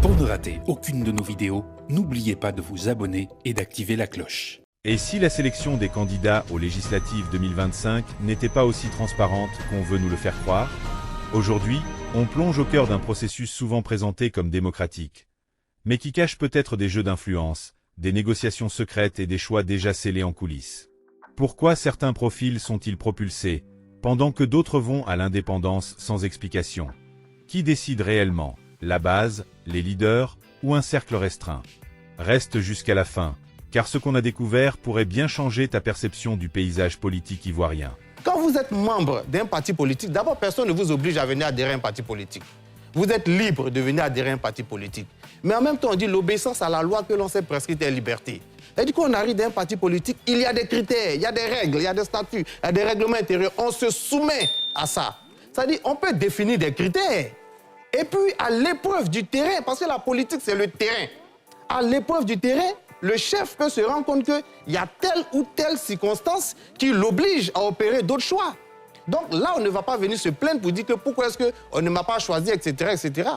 Pour ne rater aucune de nos vidéos, n'oubliez pas de vous abonner et d'activer la cloche. Et si la sélection des candidats aux législatives 2025 n'était pas aussi transparente qu'on veut nous le faire croire? Aujourd'hui, on plonge au cœur d'un processus souvent présenté comme démocratique, mais qui cache peut-être des jeux d'influence, des négociations secrètes et des choix déjà scellés en coulisses. Pourquoi certains profils sont-ils propulsés, pendant que d'autres vont à l'indépendance sans explication? Qui décide réellement? La base, les leaders ou un cercle restreint? Reste jusqu'à la fin, car ce qu'on a découvert pourrait bien changer ta perception du paysage politique ivoirien. Quand vous êtes membre d'un parti politique, d'abord, personne ne vous oblige à venir adhérer à un parti politique. Vous êtes libre de venir adhérer à un parti politique. Mais en même temps, on dit l'obéissance à la loi que l'on s'est prescrite est liberté. Et du coup, on arrive dans un parti politique, il y a des critères, il y a des règles, il y a des statuts, il y a des règlements intérieurs. On se soumet à ça. C'est-à-dire, on peut définir des critères. Et puis, à l'épreuve du terrain, parce que la politique, c'est le terrain. À l'épreuve du terrain, le chef peut se rendre compte qu'il y a telle ou telle circonstance qui l'oblige à opérer d'autres choix. Donc là, on ne va pas venir se plaindre pour dire que pourquoi est-ce qu'on ne m'a pas choisi, etc., etc.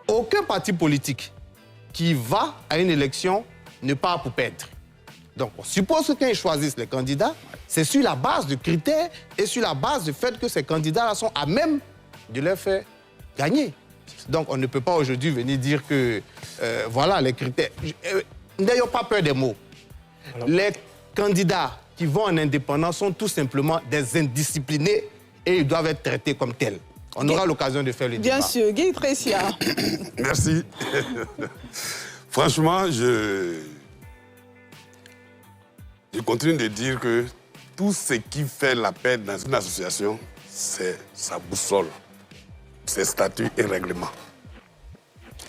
Aucun parti politique qui va à une élection ne part pour perdre. Donc on suppose que quand ils choisissent les candidats, c'est sur la base de critères et sur la base du fait que ces candidats-là sont à même de les faire gagner. Donc on ne peut pas aujourd'hui venir dire que voilà les critères. N'ayons pas peur des mots. Alors, les candidats qui vont en indépendance sont tout simplement des indisciplinés et ils doivent être traités comme tels. On aura l'occasion de faire le débat. Bien sûr, Guy Tressia. Merci. Franchement, je continue de dire que tout ce qui fait la paix dans une association, c'est sa boussole, ses statuts et règlements.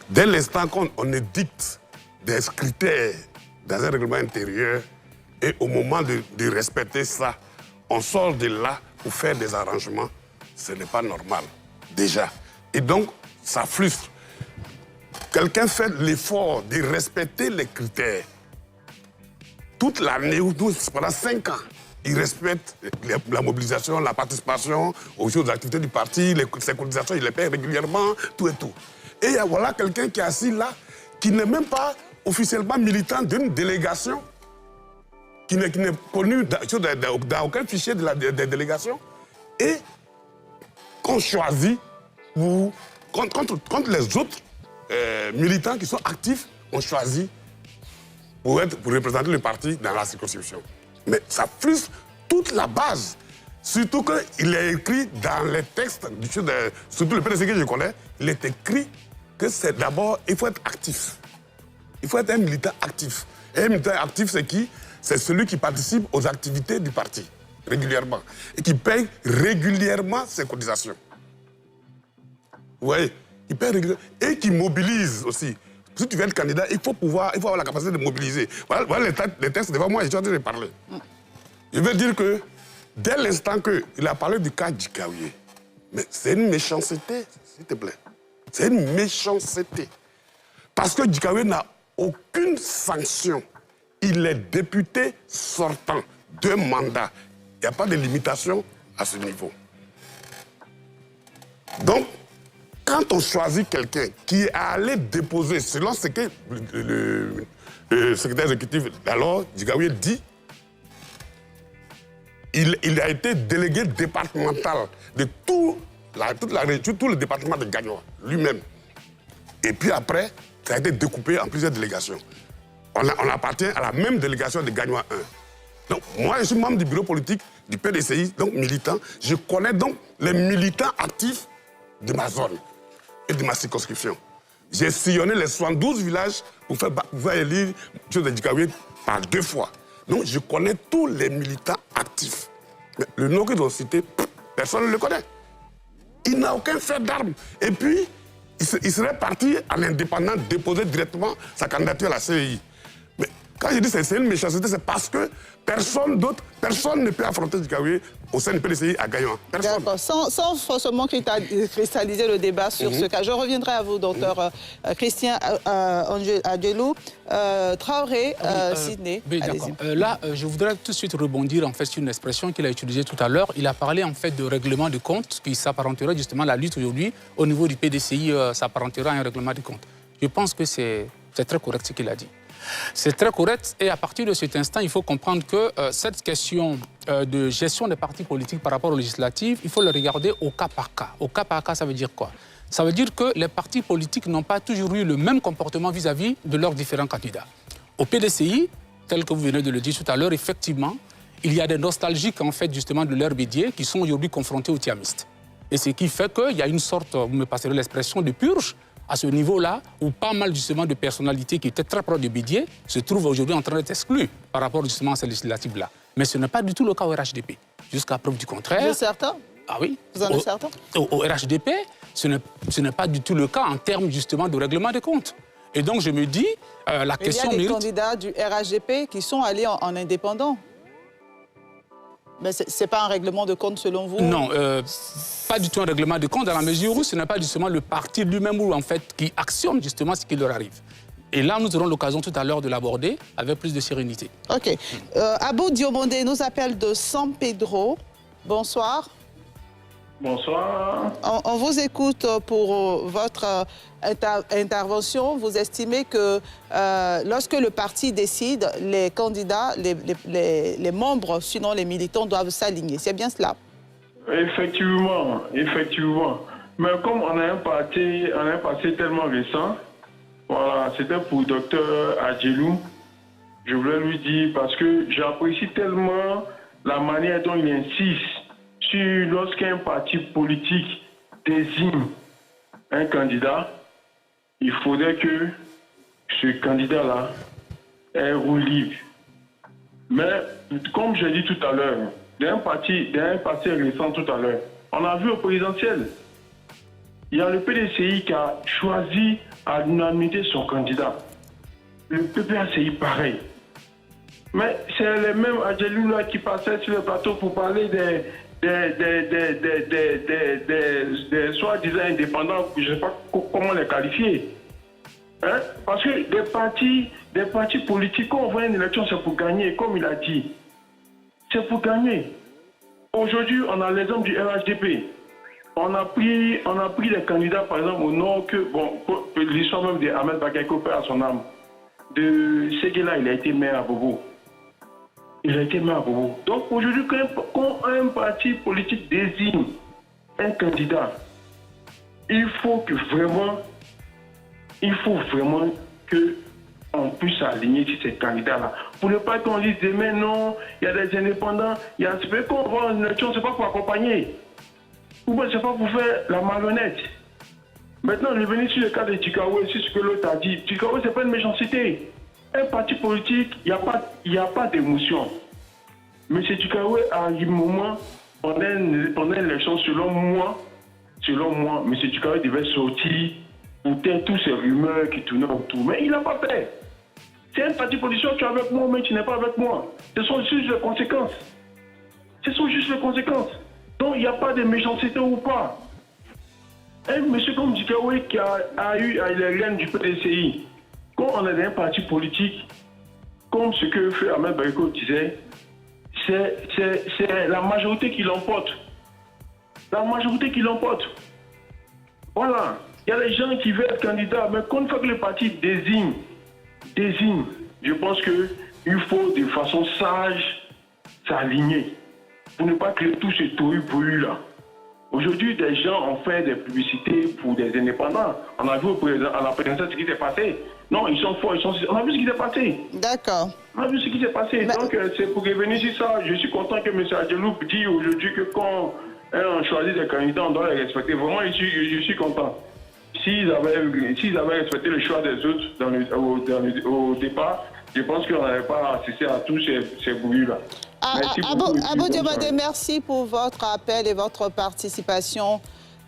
Dès l'instant qu'on édicte des critères dans un règlement intérieur et au moment de respecter ça, on sort de là pour faire des arrangements, ce n'est pas normal, déjà. Et donc, ça frustre. Quelqu'un fait l'effort de respecter les critères. Toute l'année, ou pendant 5 ans, il respecte la mobilisation, la participation aux activités du parti, ses cotisations, il les paye régulièrement, tout et tout. Et voilà quelqu'un qui est assis là, qui n'est même pas officiellement militant d'une délégation, qui n'est connu dans aucun fichier des délégations, et qu'on choisit contre les autres militants qui sont actifs, on choisit pour représenter le parti dans la circonscription. Mais ça frustre toute la base. Surtout qu'il est écrit dans les textes, surtout le PDC que je connais, il est écrit que c'est d'abord, il faut être actif. Il faut être un militant actif. Et un militant actif, c'est qui? C'est celui qui participe aux activités du parti, régulièrement. Et qui paye régulièrement ses cotisations. Vous voyez? Il paye régulièrement. Et qui mobilise aussi. Si tu veux être candidat, il faut avoir la capacité de mobiliser. Voilà les textes devant moi, j'ai en train de parler. Je veux dire que, dès l'instant qu'il a parlé du cas Djikaoué, mais c'est une méchanceté, s'il te plaît. C'est une méchanceté. Parce que Djikaoué n'a aucune sanction. Il est député sortant, 2 mandats. Il n'y a pas de limitation à ce niveau. Donc, quand on choisit quelqu'un qui est allé déposer, selon ce que le secrétaire exécutif, alors Djikaoué dit, il a été délégué départemental de toute la région, tout le département de Gagnoa, lui-même. Et puis après, ça a été découpé en plusieurs délégations. On appartient à la même délégation de Gagnoa 1. Donc, moi, je suis membre du bureau politique du PDCI, donc militant. Je connais donc les militants actifs de ma zone et de ma circonscription. J'ai sillonné les 72 villages pour faire élire M. Djikaoué par 2 fois. Donc, je connais tous les militants actifs. Mais le nom qu'ils ont cité, personne ne le connaît. Il n'a aucun fait d'armes. Et puis, il serait parti en indépendant déposer directement sa candidature à la CEI. Mais quand je dis que c'est une méchanceté, c'est parce que personne d'autre, personne ne peut affronter Djikaoué au sein du PDCI à Gagnoa. D'accord. Sans forcément cristalliser le débat sur ce cas. Je reviendrai à vous, docteur Christian Adjelou. Traoré, Sydney. Oui, d'accord. Là, je voudrais tout de suite rebondir en fait, sur une expression qu'il a utilisée tout à l'heure. Il a parlé en fait de règlement de compte qui s'apparenterait justement à la lutte aujourd'hui au niveau du PDCI, s'apparenterait à un règlement de compte. Je pense que c'est très correct ce qu'il a dit. C'est très correct et à partir de cet instant, il faut comprendre que cette question de gestion des partis politiques par rapport aux législatives, il faut le regarder au cas par cas. Au cas par cas, ça veut dire quoi? Ça veut dire que les partis politiques n'ont pas toujours eu le même comportement vis-à-vis de leurs différents candidats. Au PDCI, tel que vous venez de le dire tout à l'heure, effectivement, il y a des nostalgiques en fait justement de leur bidier qui sont aujourd'hui confrontés aux tiamistes. Et ce qui fait qu'il y a une sorte, vous me passerez l'expression, de purge à ce niveau-là, où pas mal justement de personnalités qui étaient très proches de Bédier se trouvent aujourd'hui en train d'être exclues par rapport justement à ces législatives-là. Mais ce n'est pas du tout le cas au RHDP. Jusqu'à preuve du contraire. Vous êtes certain? Ah oui. Vous en êtes certain? Au RHDP, ce n'est pas du tout le cas en termes justement de règlement des comptes. Et donc je me dis, la question Il y a des mérite... candidats du RHDP qui sont allés en indépendant. Mais ce n'est pas un règlement de compte selon vous? Non, pas du tout un règlement de compte dans la mesure où ce n'est pas justement le parti lui-même en fait, qui actionne justement ce qui leur arrive. Et là, nous aurons l'occasion tout à l'heure de l'aborder avec plus de sérénité. OK. Abou Diomondé nous appelle de San Pedro. Bonsoir. Bonsoir. On vous écoute pour votre intervention. Vous estimez que lorsque le parti décide, les candidats, les membres, sinon les militants, doivent s'aligner. C'est bien cela? Effectivement, effectivement. Mais comme on a un passé tellement récent, voilà, c'était pour Dr Adjelou. Je voulais lui dire parce que j'apprécie tellement la manière dont il insiste sur lorsqu'un parti politique désigne un candidat, il faudrait que ce candidat-là ait roue libre. Mais comme j'ai dit tout à l'heure, d'un passé récent tout à l'heure, on a vu au présidentiel, il y a le PDCI qui a choisi à l'unanimité son candidat. Le PPACI pareil. Mais c'est les mêmes Adjelou là qui passaient sur le plateau pour parler des soi-disant indépendants, je ne sais pas comment les qualifier. Hein? Parce que des partis politiques, quand on voit une élection, c'est pour gagner, comme il a dit. C'est pour gagner. Aujourd'hui, on a l'exemple du RHDP. On a pris des candidats, par exemple, au nord, que, bon, l'histoire même d'Ahmed Bakayoko, perd à son âme. De Séguéla, il a été maire à Bobo. Il a été maire à Bobo. Donc aujourd'hui, quand un parti politique désigne un candidat, il faut vraiment qu'on puisse s'aligner sur ces candidats-là. Pour ne pas qu'on dise demain, non, il y a des indépendants, il y a... C'est qu'on va en élection, c'est pas pour accompagner. Ou bien c'est pas pour faire la marionnette. Maintenant, revenir sur le cas de Tikawe, sur ce que l'autre a dit. Tikawe, c'est pas une méchanceté. Un parti politique, il n'y a pas d'émotion. M. Tikawe, à un moment, pendant une élection, selon moi, M. Tikawe devait sortir pour taire toutes ces rumeurs qui tournaient autour. Mais il n'a pas fait. C'est un parti politique, tu es avec moi, mais tu n'es pas avec moi. Ce sont juste les conséquences. Donc, il n'y a pas de méchanceté ou pas. Un monsieur comme Tikawe qui a eu les rênes du PDCI, quand on est dans un parti politique, comme ce que Feu Ahmed Bakayoko disait, c'est la majorité qui l'emporte. La majorité qui l'emporte. Voilà. Il y a des gens qui veulent être candidats, mais quand que le parti désigne, je pense qu'il faut de façon sage s'aligner pour ne pas créer tout ce tohu-bohu là. Aujourd'hui, des gens ont fait des publicités pour des indépendants. On a vu à la présidentielle ce qui s'est passé. Non, ils sont forts, on a vu ce qui s'est passé. D'accord. On a vu ce qui s'est passé. Mais... Donc, c'est pour revenir sur ça. Je suis content que M. Adjelou dit aujourd'hui que quand on choisit des candidats, on doit les respecter. Vraiment, je suis content. S'ils avaient respecté le choix des autres au départ, je pense qu'on n'avait pas assisté à tous ces bruits-là. Abou Diomandé, merci pour votre appel et votre participation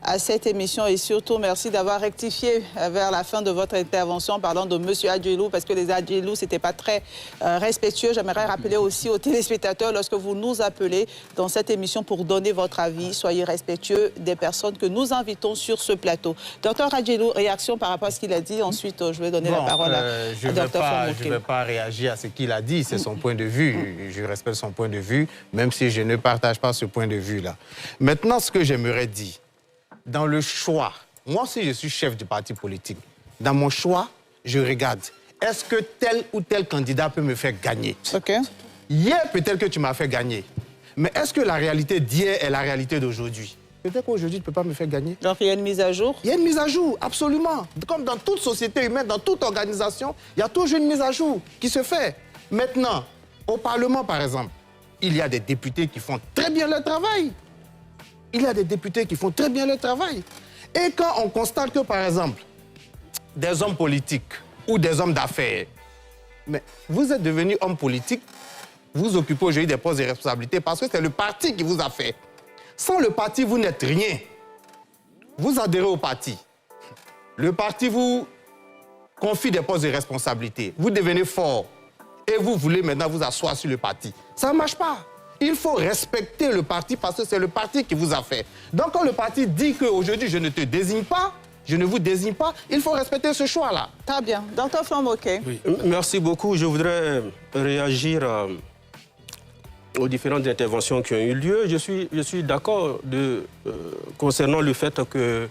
à cette émission et surtout merci d'avoir rectifié vers la fin de votre intervention en parlant de M. Adjelou parce que les Adjelou, ce n'était pas très respectueux. J'aimerais rappeler aussi aux téléspectateurs, lorsque vous nous appelez dans cette émission pour donner votre avis, soyez respectueux des personnes que nous invitons sur ce plateau. Dr Adjelou, réaction par rapport à ce qu'il a dit. Ensuite, je vais donner la parole à Dr Fonmoké. Je ne vais pas réagir à ce qu'il a dit, c'est son point de vue. Je respecte son point de vue, même si je ne partage pas ce point de vue-là. Maintenant, ce que j'aimerais dire, dans le choix, moi si je suis chef du parti politique, dans mon choix, je regarde. Est-ce que tel ou tel candidat peut me faire gagner? OK. Hier, peut-être que tu m'as fait gagner. Mais est-ce que la réalité d'hier est la réalité d'aujourd'hui? Peut-être qu'aujourd'hui, tu ne peux pas me faire gagner. Donc, il y a une mise à jour? Il y a une mise à jour, absolument. Comme dans toute société humaine, dans toute organisation, il y a toujours une mise à jour qui se fait. Maintenant, au Parlement, par exemple, il y a des députés qui font très bien leur travail. Il y a des députés qui font très bien leur travail. Et quand on constate que, par exemple, des hommes politiques ou des hommes d'affaires, mais vous êtes devenus homme politique, vous occupez aujourd'hui des postes de responsabilité parce que c'est le parti qui vous a fait. Sans le parti, vous n'êtes rien. Vous adhérez au parti. Le parti vous confie des postes de responsabilité. Vous devenez fort. Et vous voulez maintenant vous asseoir sur le parti. Ça ne marche pas. Il faut respecter le parti parce que c'est le parti qui vous a fait. Donc quand le parti dit qu'aujourd'hui je ne te désigne pas, je ne vous désigne pas, il faut respecter ce choix-là. Très bien. Docteur Flamboquet. Oui. Merci beaucoup. Je voudrais réagir aux différentes interventions qui ont eu lieu. Je suis d'accord concernant le fait que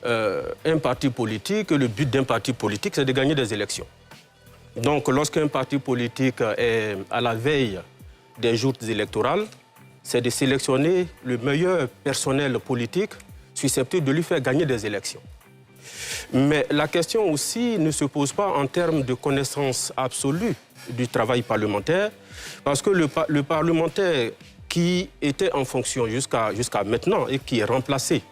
un parti politique, le but d'un parti politique, c'est de gagner des élections. Donc, lorsqu'un parti politique est à la veille des jours électoraux, c'est de sélectionner le meilleur personnel politique susceptible de lui faire gagner des élections. Mais la question aussi ne se pose pas en termes de connaissance absolue du travail parlementaire, parce que le parlementaire qui était en fonction jusqu'à maintenant et qui est remplacé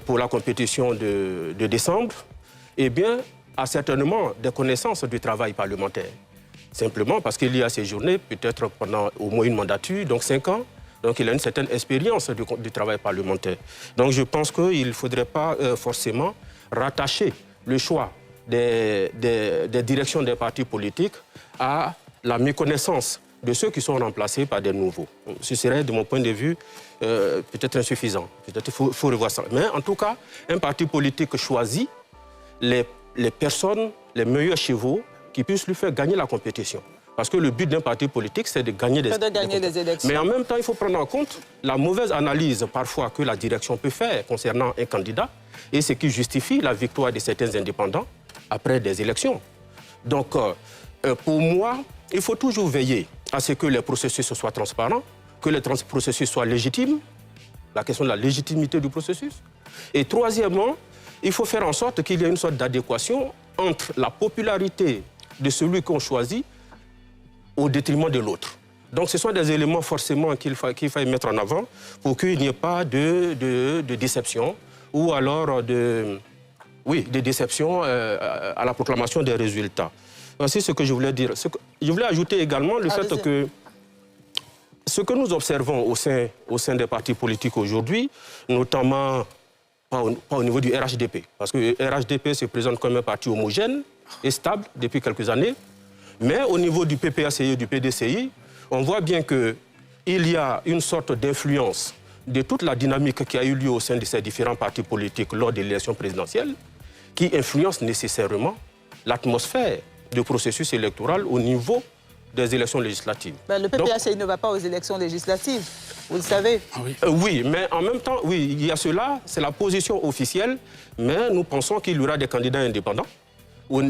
pour la compétition de décembre, eh bien, a certainement des connaissances du travail parlementaire. Simplement parce qu'il y a séjourné peut-être pendant au moins une mandature, donc 5 ans, donc il a une certaine expérience du travail parlementaire. Donc je pense qu'il ne faudrait pas forcément rattacher le choix des directions des partis politiques à la méconnaissance de ceux qui sont remplacés par des nouveaux. Ce serait, de mon point de vue, peut-être insuffisant. Peut-être qu'il faut revoir ça. Mais en tout cas, un parti politique choisit les personnes, les meilleurs chevaux qui puissent lui faire gagner la compétition. Parce que le but d'un parti politique, c'est de gagner des élections. Mais en même temps, il faut prendre en compte la mauvaise analyse parfois que la direction peut faire concernant un candidat et ce qui justifie la victoire de certains indépendants après des élections. Donc, pour moi, il faut toujours veiller à ce que les processus soient transparents, que les processus soient légitimes, la question de la légitimité du processus. Et troisièmement, il faut faire en sorte qu'il y ait une sorte d'adéquation entre la popularité de celui qu'on choisit au détriment de l'autre. Donc ce sont des éléments forcément qu'il faille mettre en avant pour qu'il n'y ait pas de déception ou alors de déception à la proclamation des résultats. Voici ce que je voulais dire. Je voulais ajouter également le fait que ce que nous observons au sein des partis politiques aujourd'hui, notamment pas au niveau du RHDP, parce que le RHDP se présente comme un parti homogène et stable depuis quelques années, mais au niveau du PPACI et du PDCI, on voit bien qu'il y a une sorte d'influence de toute la dynamique qui a eu lieu au sein de ces différents partis politiques lors de l'élection présidentielle, qui influence nécessairement l'atmosphère du processus électoral au niveau des élections législatives. Ben, le PPACI ne va pas aux élections législatives, vous le savez. Oui, mais en même temps, oui, il y a cela, c'est la position officielle, mais nous pensons qu'il y aura des candidats indépendants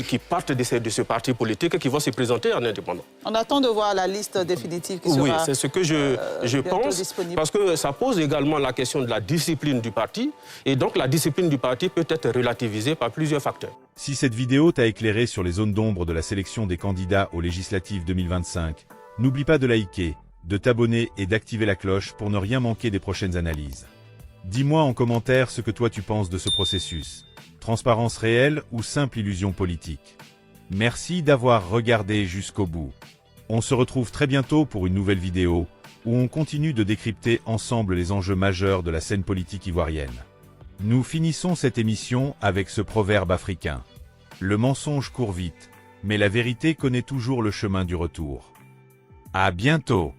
qui partent de ce parti politique qui vont se présenter en indépendant. On attend de voir la liste définitive qui sera Oui, c'est ce que je pense, disponible. Parce que ça pose également la question de la discipline du parti, et donc la discipline du parti peut être relativisée par plusieurs facteurs. Si cette vidéo t'a éclairé sur les zones d'ombre de la sélection des candidats aux législatives 2025, n'oublie pas de liker, de t'abonner et d'activer la cloche pour ne rien manquer des prochaines analyses. Dis-moi en commentaire ce que toi tu penses de ce processus. Transparence réelle ou simple illusion politique? Merci d'avoir regardé jusqu'au bout. On se retrouve très bientôt pour une nouvelle vidéo, où on continue de décrypter ensemble les enjeux majeurs de la scène politique ivoirienne. Nous finissons cette émission avec ce proverbe africain. Le mensonge court vite, mais la vérité connaît toujours le chemin du retour. À bientôt!